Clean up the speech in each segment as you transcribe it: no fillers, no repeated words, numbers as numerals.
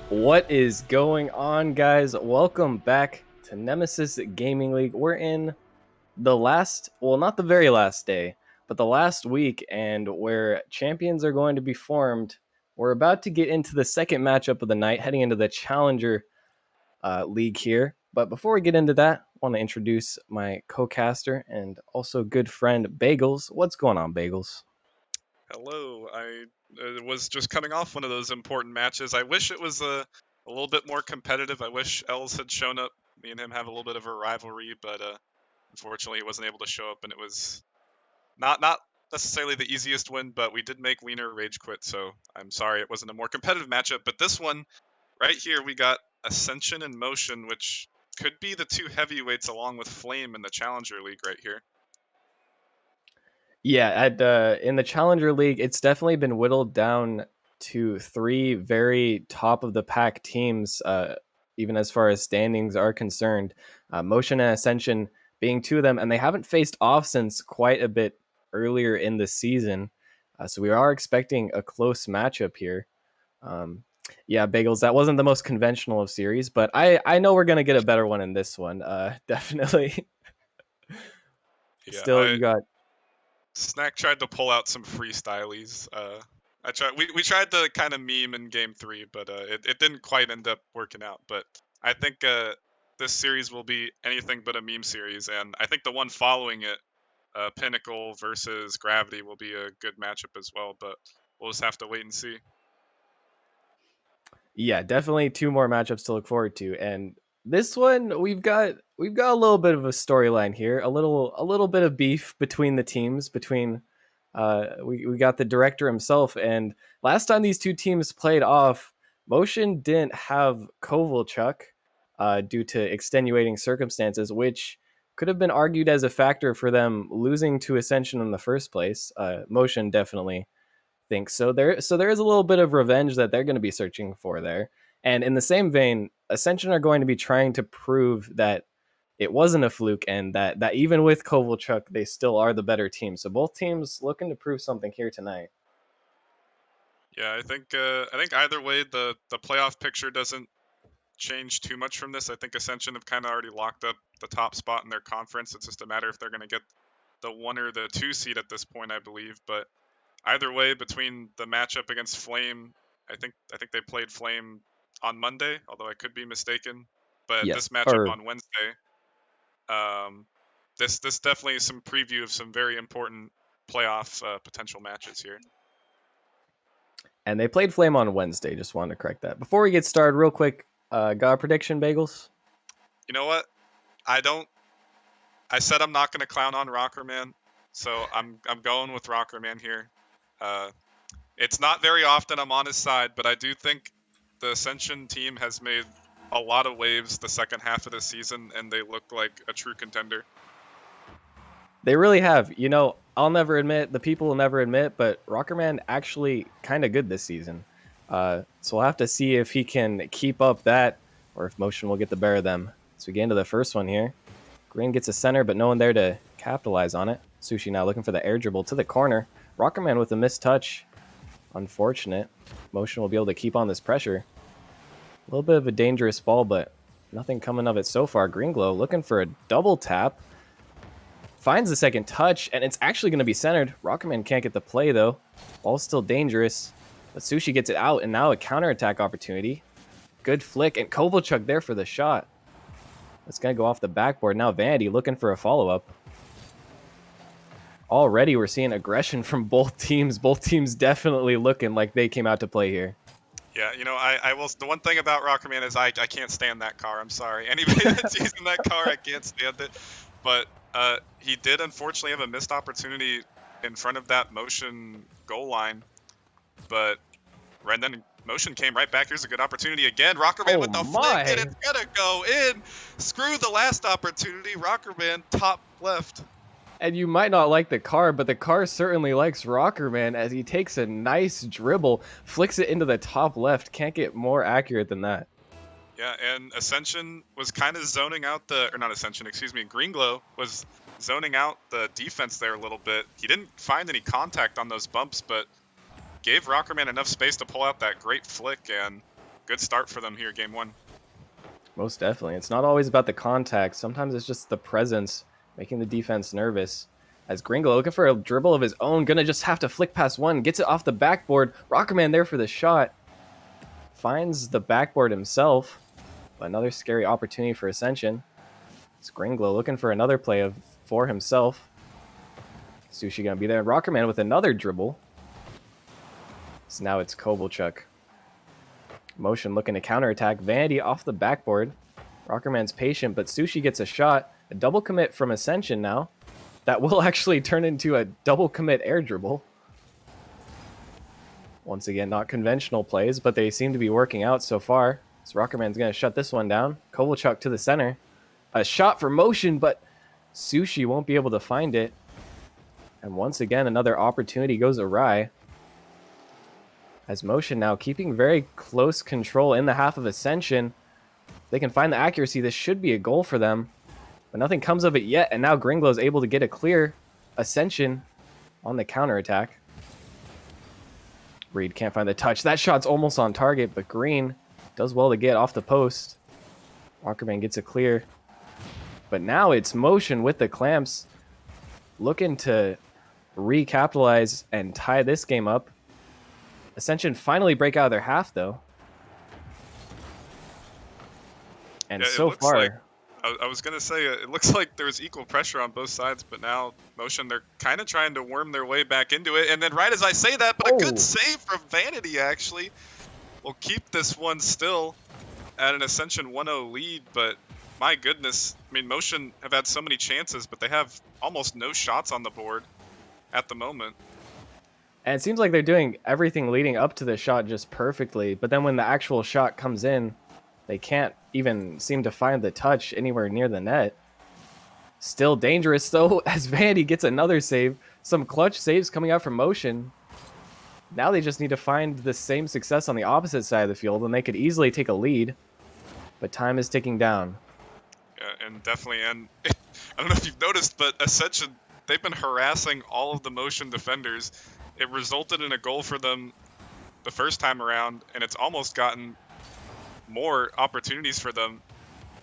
What is going on, guys? Welcome back to Nemesis Gaming League. We're in the last, well, not the very last day, but the last week, and where champions are going to be formed. We're about to get into the second matchup of the night, heading into the Challenger League here. But before we get into that, I want to introduce my co-caster and also good friend, Bagels. What's going on, Bagels? Hello, I was just coming off one of those important matches. I wish it was a little bit more competitive. I wish Els had shown up. Me and him have a little bit of a rivalry, but unfortunately he wasn't able to show up, and it was not necessarily the easiest win, but we did make Wiener rage quit, so I'm sorry it wasn't a more competitive matchup. But this one, right here, we got Ascension and Motion, which could be the two heavyweights along with Flame in the Challenger League right here. Yeah, in the Challenger League, it's definitely been whittled down to three very top of the pack teams, even as far as standings are concerned. Motion and Ascension being two of them, and they haven't faced off since quite a bit earlier in the season. So we are expecting a close matchup here. Um, yeah, Bagels, that wasn't the most conventional of series, but I know we're gonna get a better one in this one. Definitely. Yeah, Still, you got Snack tried to pull out some freestylies. We tried to kind of meme in game three, but it didn't quite end up working out. But I think this series will be anything but a meme series, and I think the one following it, Pinnacle versus Gravity, will be a good matchup as well. But we'll just have to wait and see. Yeah, definitely two more matchups to look forward to. And this one we've got a little bit of a storyline here, a little bit of beef between the teams, between we got the director himself, and last time these two teams played off, Motion didn't have Kovalchuk due to extenuating circumstances, which could have been argued as a factor for them losing to Ascension in the first place. Motion definitely think so. There is a little bit of revenge that they're going to be searching for there. And in the same vein, Ascension are going to be trying to prove that it wasn't a fluke and that even with Kovalchuk, they still are the better team. So both teams looking to prove something here tonight. Yeah, I think either way, the playoff picture doesn't change too much from this. I think Ascension have kind of already locked up the top spot in their conference. It's just a matter if they're going to get the one or the two seed at this point, I believe. But either way, between the matchup against Flame, I think they played Flame on Monday, although I could be mistaken. But Yes. this matchup Or on Wednesday, um, this definitely is some preview of some very important playoff potential matches here. and they played Flame on Wednesday. Just wanted to correct that. Before we get started, real quick, got a prediction, Bagels? You know what? I don't. I said I'm not going to clown on Rockerman, so I'm going with Rockerman here. Uh, it's not very often I'm on his side, but I do think the Ascension team has made a lot of waves the second half of the season, and they look like a true contender. They really have. I'll never admit, the people will never admit, but Rockerman actually kind of good this season. So we'll have to see if he can keep up that or if Motion will get the better of them. So we get into the first one here. Green gets a center, but no one there to capitalize on it. Sushi now looking for the air dribble to the corner. Rockerman with a missed touch. Unfortunate. Motion will be able to keep on this pressure. A little bit of a dangerous ball, but nothing coming of it so far. Greenglow looking for a double tap. Finds the second touch, and it's actually going to be centered. Rockerman can't get the play, though. Ball's still dangerous, but Sushi gets it out, and now a counterattack opportunity. Good flick, and Kovalchuk there for the shot. It's going to go off the backboard. Now Vanity looking for a follow-up. Already we're seeing aggression from both teams. Both teams definitely looking like they came out to play here. Yeah, I will. The one thing about Rockerman is I can't stand that car. I'm sorry. Anybody that's using that car, I can't stand it. But he did unfortunately have a missed opportunity in front of that Motion goal line. But and then Motion came right back. Here's a good opportunity again. Rockerman Oh with the flick, and my! it's gonna go in. Screw the last opportunity. Rockerman top left. And you might not like the car, but the car certainly likes Rockerman as he takes a nice dribble, flicks it into the top left. Can't get more accurate than that. Yeah, and Ascension was kind of zoning out or not Ascension, excuse me, Greenglow was zoning out the defense there a little bit. He didn't find any contact on those bumps, but gave Rockerman enough space to pull out that great flick, and good start for them here, game one. Most definitely. It's not always about the contact. Sometimes it's just the presence making the defense nervous. As Gringo looking for a dribble of his own, gonna just have to flick past one, gets it off the backboard. Rockerman there for the shot. Finds the backboard himself. Another scary opportunity for Ascension. It's Gringlo looking for another play for himself. Sushi gonna be there. Rockerman with another dribble. So now it's Kovalchuk. Motion looking to counterattack. Vanity off the backboard. Rockerman's patient, but Sushi gets a shot. A double commit from Ascension now. That will actually turn into a double commit air dribble. Once again, not conventional plays, but they seem to be working out so far. So Rockerman's going to shut this one down. Kovalchuk to the center. A shot for Motion, but Sushi won't be able to find it. And once again, another opportunity goes awry. As Motion now keeping very close control in the half of Ascension. They can find the accuracy. This should be a goal for them. But nothing comes of it yet. And now Gringlo is able to get a clear. Ascension on the counterattack. Reed can't find the touch. That shot's almost on target, but Green does well to get off the post. Rockerman gets a clear. But now it's Motion with the clamps. Looking to recapitalize and tie this game up. Ascension finally break out of their half, though. And Yeah, so far... Like, I was going to say, it looks like there's equal pressure on both sides, but now Motion, they're kind of trying to worm their way back into it. And then right as I say that, but a good save from Vanity, actually, will keep this one still at an Ascension 1-0 lead. But my goodness, I mean, Motion have had so many chances, but they have almost no shots on the board at the moment. And it seems like they're doing everything leading up to the shot just perfectly. But then when the actual shot comes in, they can't even seem to find the touch anywhere near the net. Still dangerous, though, as Vandy gets another save. Some clutch saves coming out from Motion. Now they just need to find the same success on the opposite side of the field, and they could easily take a lead. But time is ticking down. Yeah, and definitely, and I don't know if you've noticed, but Ascension, they've been harassing all of the Motion defenders. It resulted in a goal for them the first time around, and it's almost gotten more opportunities for them,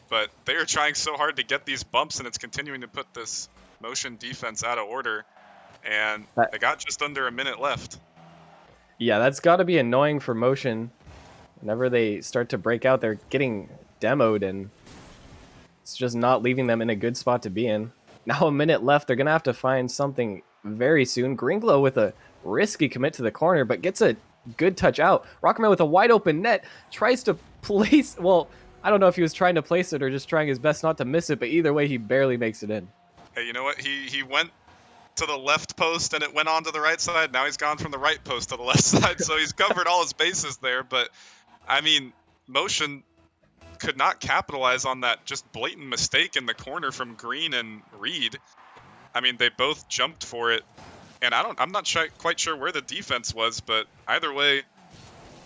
but they are trying so hard to get these bumps, and it's continuing to put this Motion defense out of order, and they got just under a minute left. Yeah, that's got to be annoying for Motion. Whenever they start to break out, they're getting demoed, and it's just not leaving them in a good spot to be in. Now a minute left, they're going to have to find something very soon. Gringlo with a risky commit to the corner, but gets a good touch out. Rockerman with a wide open net, tries to place, well, I don't know if he was trying to place it or just trying his best not to miss it, but either way, he barely makes it in. Hey, you know what? He went to the left post and it went on to the right side. Now he's gone from the right post to the left side, so he's covered all his bases there. But, I mean, Motion could not capitalize on that just blatant mistake in the corner from Green and Reed. I mean, they both jumped for it, and I'm not quite sure where the defense was, but either way,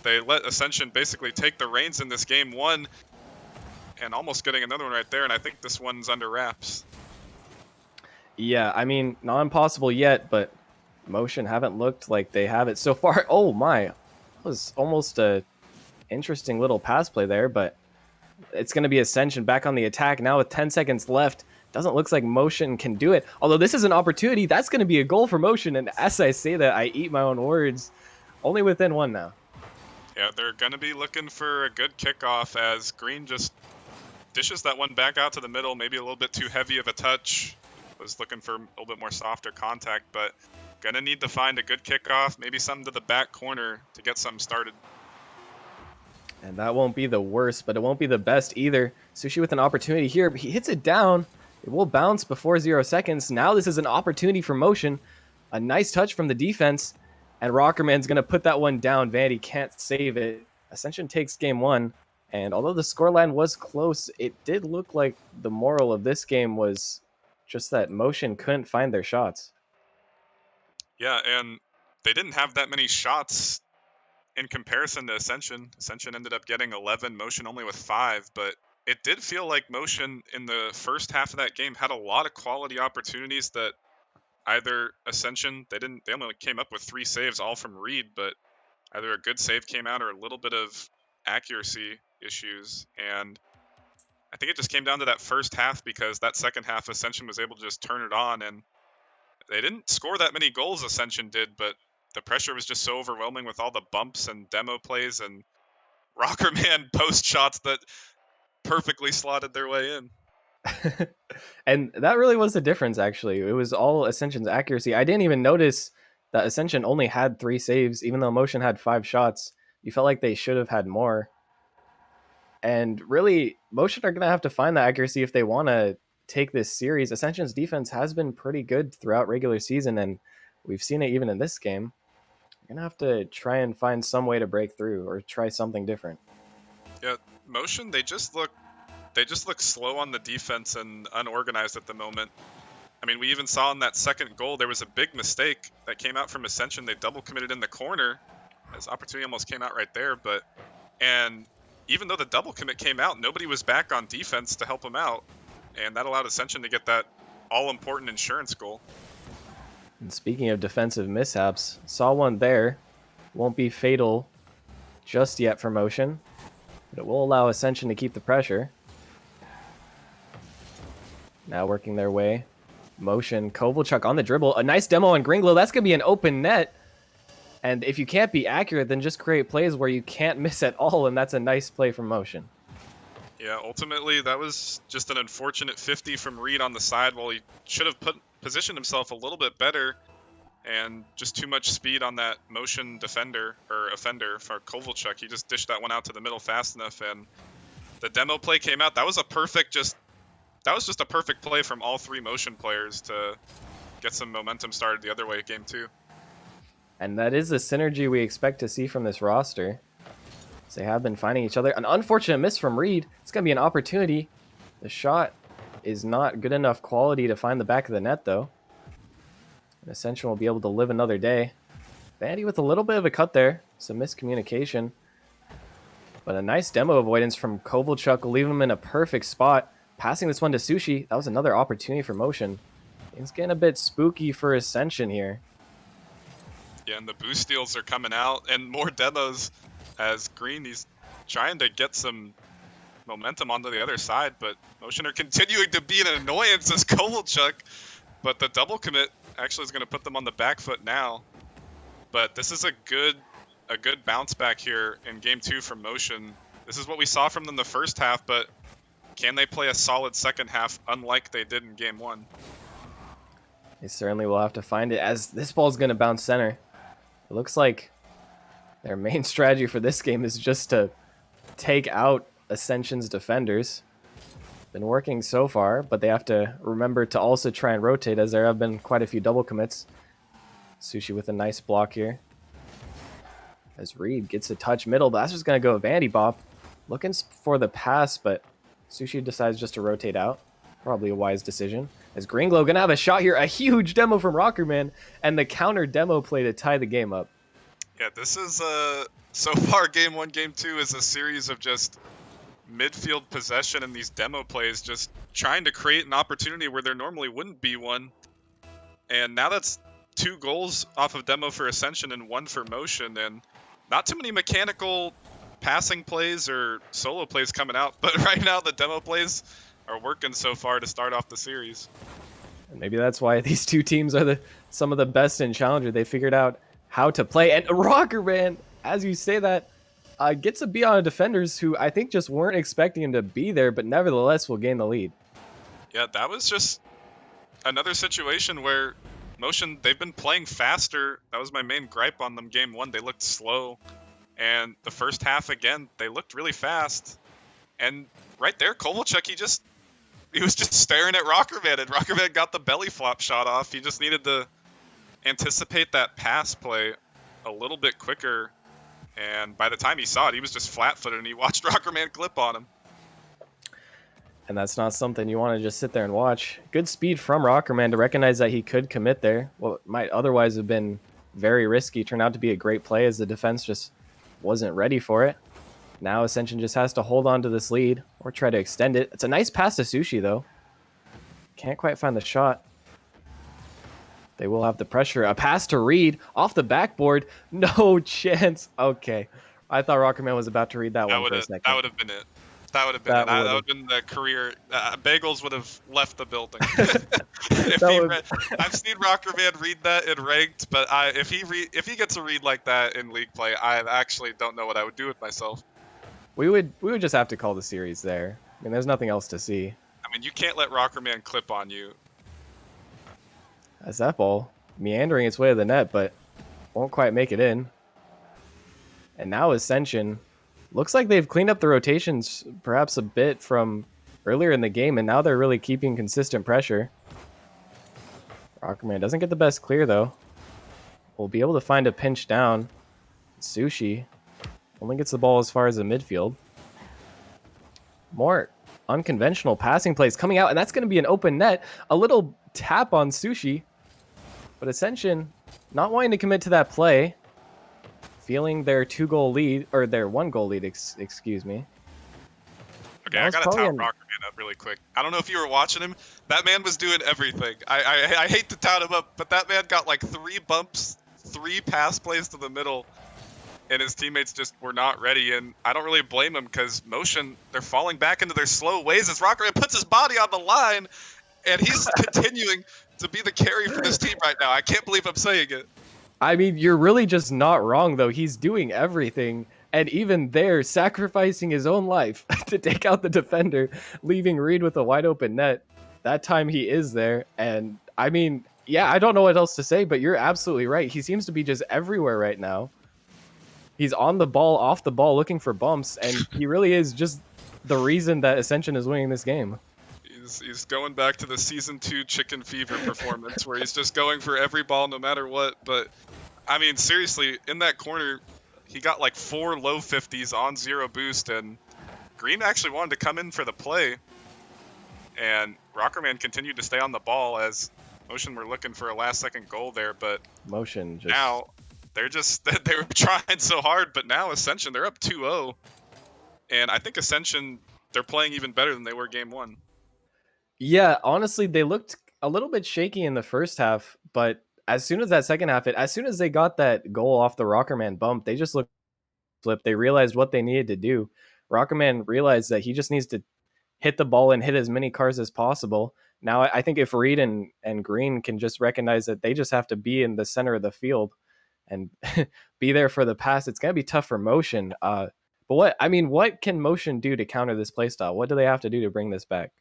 they let Ascension basically take the reins in this game one, and almost getting another one right there, and I think this one's under wraps. Yeah, I mean, not impossible yet, but Motion haven't looked like they have it so far. Oh my, that was almost a interesting little pass play there, but it's going to be Ascension back on the attack now with 10 seconds left. Doesn't look like Motion can do it. Although this is an opportunity, that's going to be a goal for Motion. And as I say that, I eat my own words. Only within one now. Yeah, they're going to be looking for a good kickoff as Green just dishes that one back out to the middle. Maybe a little bit too heavy of a touch. Was looking for a little bit more softer contact, but going to need to find a good kickoff. Maybe something to the back corner to get something started. And that won't be the worst, but it won't be the best either. Sushi with an opportunity here, but he hits it down. It will bounce before 0 seconds. Now this is an opportunity for Motion. A nice touch from the defense. And Rockerman's going to put that one down. Vandy can't save it. Ascension takes game one. And although the scoreline was close, it did look like the moral of this game was just that Motion couldn't find their shots. Yeah, and they didn't have that many shots in comparison to Ascension. Ascension ended up getting 11, Motion only with 5, but it did feel like Motion in the first half of that game had a lot of quality opportunities that either Ascension, they only came up with 3 saves, all from Reed, but either a good save came out or a little bit of accuracy issues, and I think it just came down to that first half because that second half Ascension was able to just turn it on, and they didn't score that many goals, Ascension did, but the pressure was just so overwhelming with all the bumps and demo plays and Rockerman post shots that perfectly slotted their way in. And that really was the difference, actually. It was all Ascension's accuracy. I didn't even notice that Ascension only had 3 saves, even though Motion had 5 shots. You felt like they should have had more. And really, Motion are going to have to find the accuracy if they want to take this series. Ascension's defense has been pretty good throughout regular season, and we've seen it even in this game. You're going to have to try and find some way to break through or try something different. Yeah, Motion, they just look slow on the defense and unorganized at the moment. I mean, we even saw in that second goal there was a big mistake that came out from Ascension. They double committed in the corner, as opportunity almost came out right there. And even though the double commit came out, nobody was back on defense to help them out, and that allowed Ascension to get that all-important insurance goal. And speaking of defensive mishaps, saw one there. Won't be fatal just yet for Motion, but it will allow Ascension to keep the pressure. Now working their way. Motion, Kovalchuk on the dribble. A nice demo on Gringlo. That's going to be an open net. And if you can't be accurate, then just create plays where you can't miss at all, and that's a nice play from Motion. Yeah, ultimately, that was just an unfortunate 50 from Reed on the side while he should have positioned himself a little bit better, and just too much speed on that Motion defender or offender for Kovalchuk. He just dished that one out to the middle fast enough, and the demo play came out. That was just a perfect play from all 3 Motion players to get some momentum started the other way game 2. And that is the synergy we expect to see from this roster. They have been finding each other. An unfortunate miss from Reed. It's going to be an opportunity. The shot is not good enough quality to find the back of the net, though. And Ascension will be able to live another day. Vandy with a little bit of a cut there. Some miscommunication. But a nice demo avoidance from Kovalchuk will leave him in a perfect spot. Passing this one to Sushi. That was another opportunity for Motion. It's getting a bit spooky for Ascension here. Yeah, and the boost steals are coming out, and more demos as Green, he's trying to get some momentum onto the other side, but Motion are continuing to be an annoyance as Kovalchuk, but the double commit actually is going to put them on the back foot now. But this is a good bounce back here in game 2 from Motion. This is what we saw from them the first half, but can they play a solid second half unlike they did in game 1? They certainly will have to find it, as this ball is going to bounce center. It looks like their main strategy for this game is just to take out Ascension's defenders. Been working so far, but they have to remember to also try and rotate, as there have been quite a few double commits. Sushi with a nice block here. As Reed gets a touch middle, but that's just going to go Vandy Bop. Looking for the pass, but Sushi decides just to rotate out. Probably a wise decision. As Gringlo going to have a shot here. A huge demo from Rockerman, and the counter demo play to tie the game up. Yeah, this is so far game 1, game 2 is a series of just midfield possession and these demo plays, just trying to create an opportunity where there normally wouldn't be one. And now that's 2 goals off of demo for Ascension and 1 for Motion, and not too many mechanical passing plays or solo plays coming out, but right now the demo plays are working so far to start off the series. And maybe that's why these 2 teams are some of the best in Challenger. They figured out how to play. And Rockerman, as you say that, gets a beat on defenders who I think just weren't expecting him to be there, but nevertheless will gain the lead. Yeah, that was just another situation where Motion, they've been playing faster. That was my main gripe on them game 1. They looked slow. And the first half, again, they looked really fast. And right there, Kovalchuk, he was just staring at Rockerman, and Rockerman got the belly flop shot off. He just needed to anticipate that pass play a little bit quicker, and by the time he saw it, he was just flat-footed, and he watched Rockerman clip on him. And that's not something you want to just sit there and watch. Good speed from Rockerman to recognize that he could commit there. What might otherwise have been very risky turned out to be a great play, as the defense just wasn't ready for it. Now Ascension just has to hold on to this lead or try to extend it. It's a nice pass to Sushi, though. Can't quite find the shot. They will have the pressure. A pass to Reed off the backboard. No chance. Okay. I thought Rockerman was about to read that one for a That second. would have been it. That would have been it. That That would would have. have been the career. Bagels would have left the building if That he was. read. I've seen Rocker Man read that in ranked, but if he gets a read like that in league play, I actually don't know what I would do with myself. We would just have to call the series there. I mean, there's nothing else to see. I mean, you can't let Rocker Man clip on you. As that ball meandering its way to the net, but won't quite make it in. And now Ascension looks like they've cleaned up the rotations perhaps a bit from earlier in the game, and now they're really keeping consistent pressure. Rockerman doesn't get the best clear, though. Will be able to find a pinch down. Sushi only gets the ball as far as the midfield. More unconventional passing plays coming out, and that's going to be an open net. A little tap on Sushi, but Ascension not wanting to commit to that play. Feeling their 2-goal lead, or their 1-goal lead, excuse me. Okay, That I was gotta probably tout Rocker Man up really quick. I don't know if you were watching him. That man was doing everything. I hate to tout him up, but that man got like 3 bumps, 3 pass plays to the middle, and his teammates just were not ready. And I don't really blame him because Motion, they're falling back into their slow ways as Rocker Man puts his body on the line, and he's continuing to be the carry for this team right now. I can't believe I'm saying it. I mean, you're really just not wrong, though. He's doing everything, and even there, sacrificing his own life to take out the defender, leaving Reed with a wide open net. That time he is there, and I mean, yeah, I don't know what else to say, but you're absolutely right. He seems to be just everywhere right now. He's on the ball, off the ball, looking for bumps, and he really is just the reason that Ascension is winning this game. He's going back to the season 2 chicken fever performance where he's just going for every ball no matter what. But I mean, seriously, in that corner, he got like 4 low 50s on 0 boost, and Green actually wanted to come in for the play. And Rockerman continued to stay on the ball as Motion were looking for a last second goal there. But Motion just. now they were trying so hard, but now Ascension, they're up 2-0. And I think Ascension, they're playing even better than they were game 1. Yeah, honestly, they looked a little bit shaky in the first half, but as soon as that second half hit, as soon as they got that goal off the Rockerman bump, they just looked flip. They realized what they needed to do. Rockerman realized that he just needs to hit the ball and hit as many cars as possible. Now, I think if Reed and Green can just recognize that they just have to be in the center of the field and be there for the pass, it's going to be tough for Motion. But what can Motion do to counter this playstyle? What do they have to do to bring this back?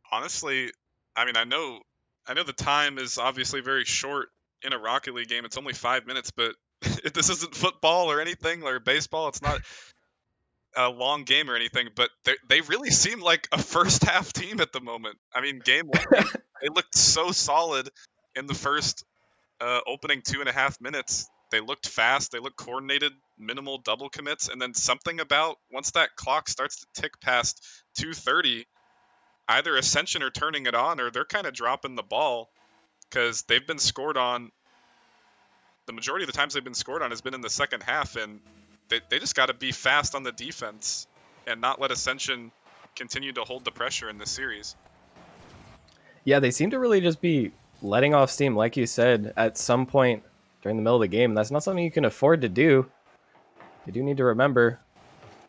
Honestly, I mean, I know the time is obviously very short in a Rocket League game. It's only 5 minutes, but this isn't football or anything or baseball. It's not a long game or anything, but they really seem like a first half team at the moment. I mean, game 1, they looked so solid in the first opening 2.5 minutes. They looked fast, they looked coordinated, minimal double commits, and then something about once that clock starts to tick past 2:30, either Ascension are turning it on or they're kind of dropping the ball because they've been scored on. The majority of the times they've been scored on has been in the second half, and they just got to be fast on the defense and not let Ascension continue to hold the pressure in this series. Yeah, they seem to really just be letting off steam, like you said, at some point during the middle of the game. That's not something you can afford to do. You do need to remember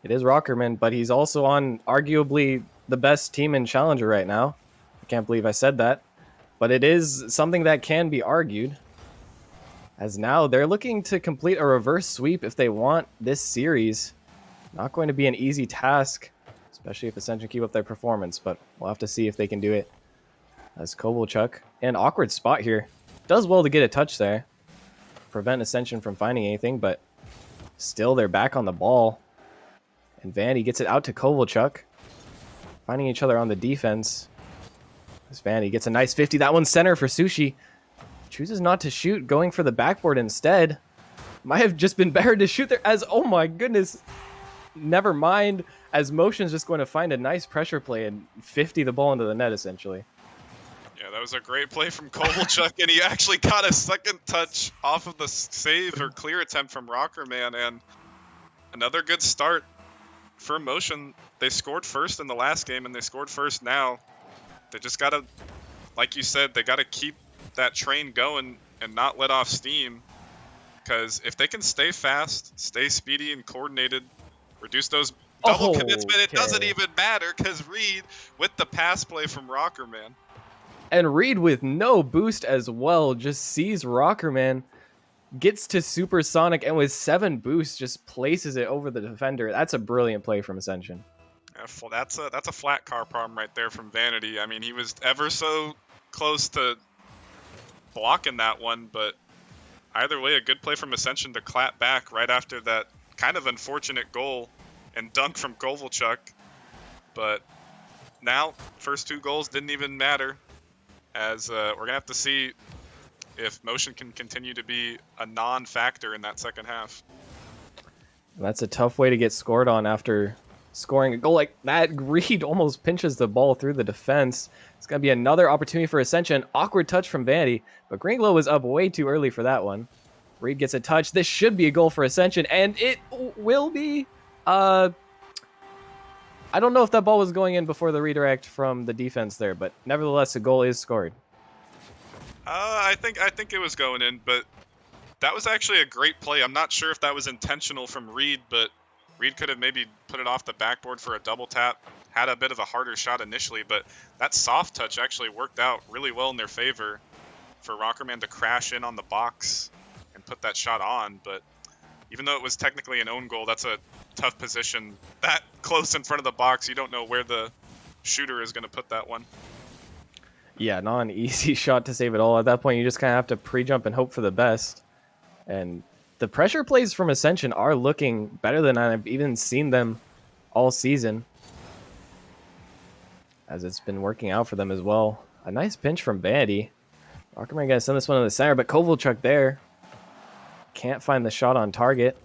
it is Rockerman, but he's also on arguably the best team in Challenger right now. I can't believe I said that, but it is something that can be argued. As now they're looking to complete a reverse sweep if they want this series. Not going to be an easy task, especially if Ascension keep up their performance, but we'll have to see if they can do it. As Kovalchuk, in an awkward spot here, does well to get a touch there. Prevent Ascension from finding anything, but still they're back on the ball. And Vandy gets it out to Kovalchuk. Finding each other on the defense. As Vandy gets a nice 50. That one's center for Sushi. Chooses not to shoot, going for the backboard instead. Might have just been better to shoot there as, oh my goodness. Never mind, as Motion's just going to find a nice pressure play and 50 the ball into the net, essentially. Yeah, that was a great play from Kovalchuk, and he actually got a second touch off of the save or clear attempt from Rockerman, and another good start for Motion. They scored first in the last game, and they scored first now. They just got to, like you said, they got to keep that train going and not let off steam, because if they can stay fast, stay speedy and coordinated, reduce those double commits, Oh, but it doesn't okay. even matter because Reed with the pass play from Rockerman. And Reed with no boost as well just sees Rockerman, gets to supersonic, and with 7 boosts just places it over the defender. That's a brilliant play from Ascension. That's a flat car problem right there from Vanity. I mean, he was ever so close to blocking that one, but either way, a good play from Ascension to clap back right after that kind of unfortunate goal and dunk from Kovalchuk. But now, first 2 goals didn't even matter, as we're going to have to see if motion can continue to be a non-factor in that second half. That's a tough way to get scored on after scoring a goal like that. Reed almost pinches the ball through the defense. It's going to be another opportunity for Ascension. Awkward touch from Vanity, but Greenglow was up way too early for that one. Reed gets a touch. This should be a goal for Ascension, and it will be. I don't know if that ball was going in before the redirect from the defense there, but nevertheless, a goal is scored. I think it was going in, but that was actually a great play. I'm not sure if that was intentional from Reed, but Reed could have maybe put it off the backboard for a double tap. Had a bit of a harder shot initially, but that soft touch actually worked out really well in their favor for Rockerman to crash in on the box and put that shot on. But even though it was technically an own goal, that's a tough position. That close in front of the box, you don't know where the shooter is going to put that one. Yeah, not an easy shot to save at all. At that point, you just kind of have to pre-jump and hope for the best. And the pressure plays from Ascension are looking better than I've even seen them all season, as it's been working out for them as well. A nice pinch from Vanity. Rockerman gonna send this one to the center, but Kovalchuk there can't find the shot on target.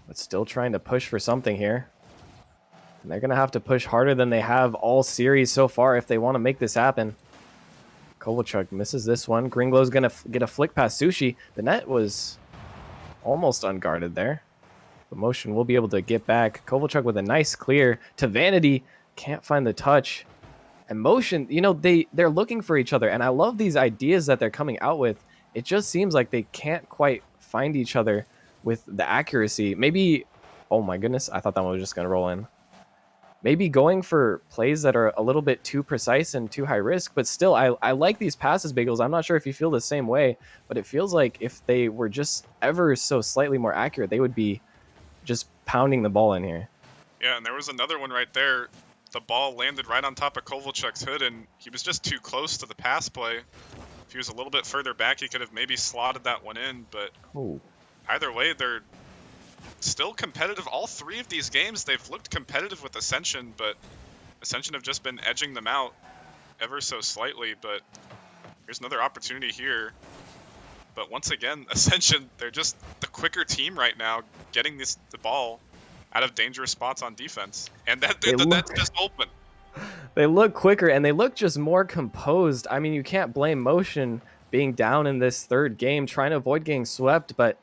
But still trying to push for something here. And they're gonna have to push harder than they have all series so far if they want to make this happen. Kovalchuk misses this one. Gringlow's gonna get a flick past Sushi. The net was almost unguarded there. The motion will be able to get back. Kovalchuk with a nice clear to Vanity. Can't find the touch. And motion, you know, they're looking for each other. And I love these ideas that they're coming out with. It just seems like they can't quite find each other with the accuracy. Maybe, oh my goodness, I thought that one was just going to roll in. Maybe going for plays that are a little bit too precise and too high risk, but still, I like these passes, Bagels. I'm not sure if you feel the same way, but it feels like if they were just ever so slightly more accurate, they would be just pounding the ball in here. Yeah, and there was another one right there. The ball landed right on top of Kovalchuk's hood, and he was just too close to the pass play. If he was a little bit further back, he could have maybe slotted that one in, but Ooh. Either way, they're still competitive. All 3 of these games, they've looked competitive with Ascension, but Ascension have just been edging them out ever so slightly. But here's another opportunity here. But once again, Ascension, they're just the quicker team right now, getting the ball out of dangerous spots on defense. And that's just open. They look quicker, and they look just more composed. I mean, you can't blame motion being down in this third game, trying to avoid getting swept, but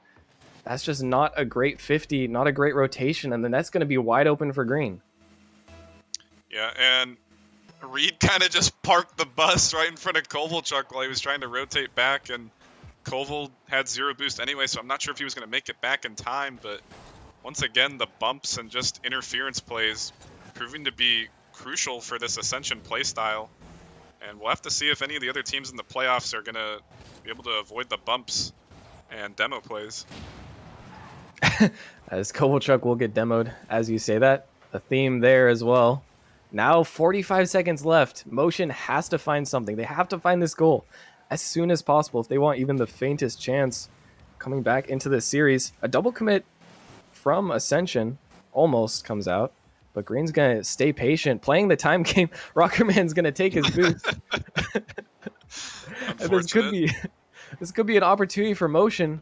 that's just not a great 50, not a great rotation, and then that's going to be wide open for green. Yeah, and Reed kind of just parked the bus right in front of Kovalchuk while he was trying to rotate back, and Koval had 0 boost anyway, so I'm not sure if he was going to make it back in time, but once again, the bumps and just interference plays proving to be crucial for this Ascension playstyle, and we'll have to see if any of the other teams in the playoffs are going to be able to avoid the bumps and demo plays. As Kovalchuk will get demoed, as you say that. A theme there as well. Now 45 seconds left. Motion has to find something. They have to find this goal as soon as possible if they want even the faintest chance coming back into this series. A double commit from Ascension almost comes out, but Green's going to stay patient, playing the time game. Rockerman's going to take his boost. And this could be an opportunity for Motion,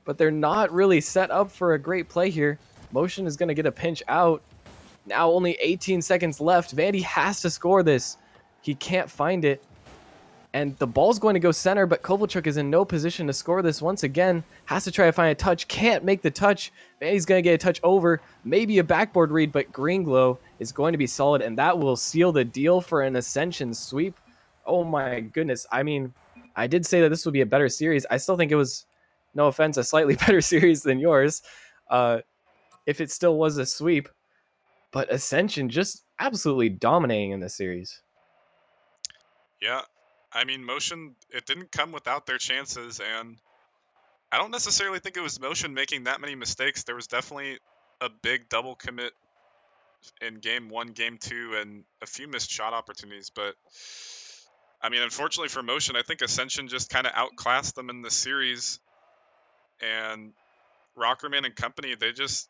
but they're not really set up for a great play here. Motion is going to get a pinch out. Now only 18 seconds left. Vandy has to score this. He can't find it. And the ball's going to go center, but Kovalchuk is in no position to score this once again. Has to try to find a touch. Can't make the touch. Vandy's going to get a touch over. Maybe a backboard read, but Greenglow is going to be solid, and that will seal the deal for an Ascension sweep. Oh my goodness. I mean, I did say that this would be a better series. I still think it was no offense, a slightly better series than yours, uh, if it still was a sweep. But Ascension just absolutely dominating in this series. Yeah, I mean, Motion, it didn't come without their chances, and I don't necessarily think it was Motion making that many mistakes. There was definitely a big double commit in game one, game two, and a few missed shot opportunities. But I mean, unfortunately for Motion, I think Ascension just kind of outclassed them in the series, and Rockerman and company, they just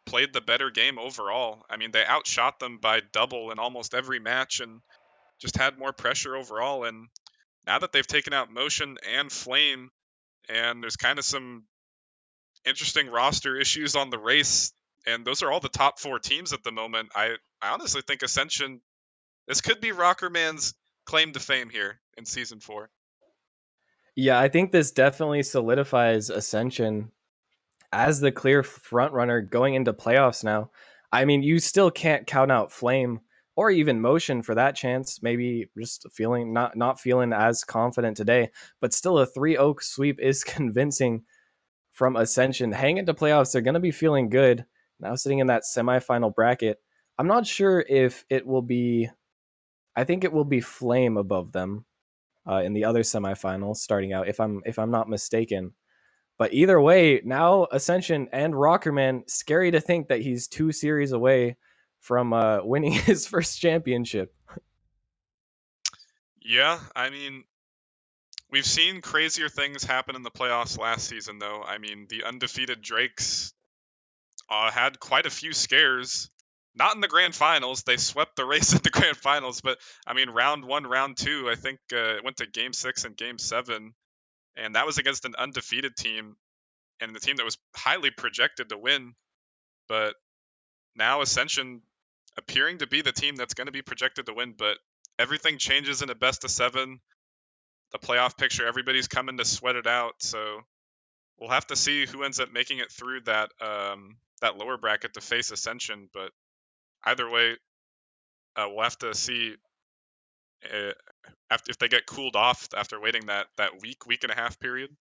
played the better game overall. I mean, they outshot them by double in almost every match and just had more pressure overall. And now that they've taken out Motion and Flame, and there's kind of some interesting roster issues on the race, and those are all the top four teams at the moment. I honestly think Ascension, this could be Rockerman's claim to fame here in season 4. Yeah, I think this definitely solidifies Ascension as the clear front runner going into playoffs now. I mean, you still can't count out Flame or even Motion for that chance. Maybe just feeling not feeling as confident today, but still a 3-0 sweep is convincing from Ascension. Hang into playoffs, they're going to be feeling good. Now sitting in that semifinal bracket. I'm not sure if it will be I think it will be Flame above them in the other semifinals starting out if I'm not mistaken. But either way, now Ascension and Rockerman, scary to think that he's 2 series away from winning his first championship. Yeah, I mean, we've seen crazier things happen in the playoffs last season, though. I mean, the undefeated Drakes had quite a few scares. Not in the grand finals. They swept the race at the grand finals, but I mean, round one, round two, I think it went to game 6 and game 7, and that was against an undefeated team and the team that was highly projected to win. But now Ascension appearing to be the team that's going to be projected to win, but everything changes in a best of 7. The playoff picture, everybody's coming to sweat it out. So we'll have to see who ends up making it through that lower bracket to face Ascension. But either way, we'll have to see uh, if they get cooled off after waiting that week and a half period.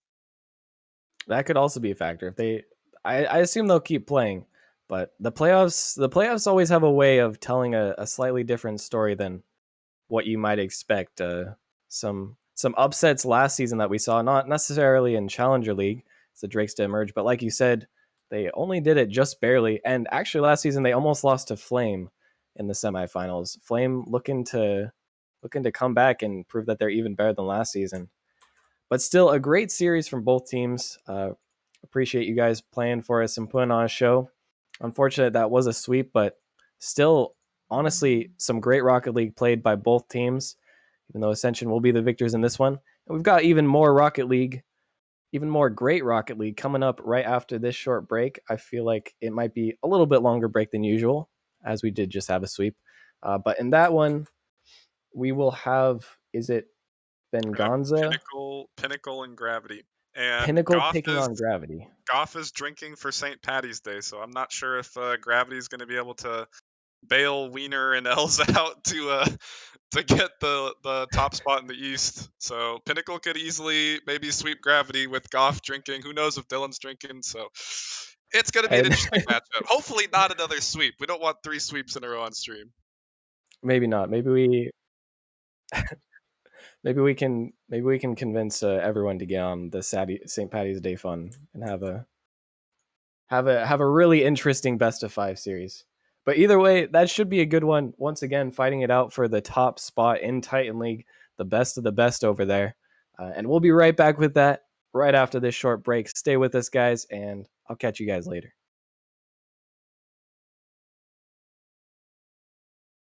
That could also be a factor. If they, I assume they'll keep playing, but the playoffs always have a way of telling a slightly different story than what you might expect. Some upsets last season that we saw, not necessarily in Challenger League, as the Drakes to emerge, but like you said, they only did it just barely. And actually, last season they almost lost to Flame in the semifinals. Flame looking to come back and prove that they're even better than last season. But still, a great series from both teams. Appreciate you guys playing for us and putting on a show. Unfortunate that was a sweep, but still, honestly, some great Rocket League played by both teams, even though Ascension will be the victors in this one. And we've got even more Rocket League, even more great Rocket League coming up right after this short break. I feel like it might be a little bit longer break than usual, as we did just have a sweep. But in that one, we will have, is it We're gonna have Venganza? Pinnacle, and Gravity, and Pinnacle taking on Gravity. Goff is drinking for St. Patty's Day, so I'm not sure if Gravity is going to be able to bail Wiener and Els out to get the top spot in the East. So Pinnacle could easily maybe sweep Gravity with Goff drinking. Who knows if Dylan's drinking? So it's going to be an And interesting matchup. Hopefully not another sweep. We don't want 3 sweeps in a row on stream. maybe not. Maybe we can convince everyone to get on the St. Patty's Day fun and have a really interesting best of 5 series. But either way, that should be a good one. Once again, fighting it out for the top spot in Titan League, the best of the best over there. And we'll be right back with that right after this short break. Stay with us, guys, and I'll catch you guys later.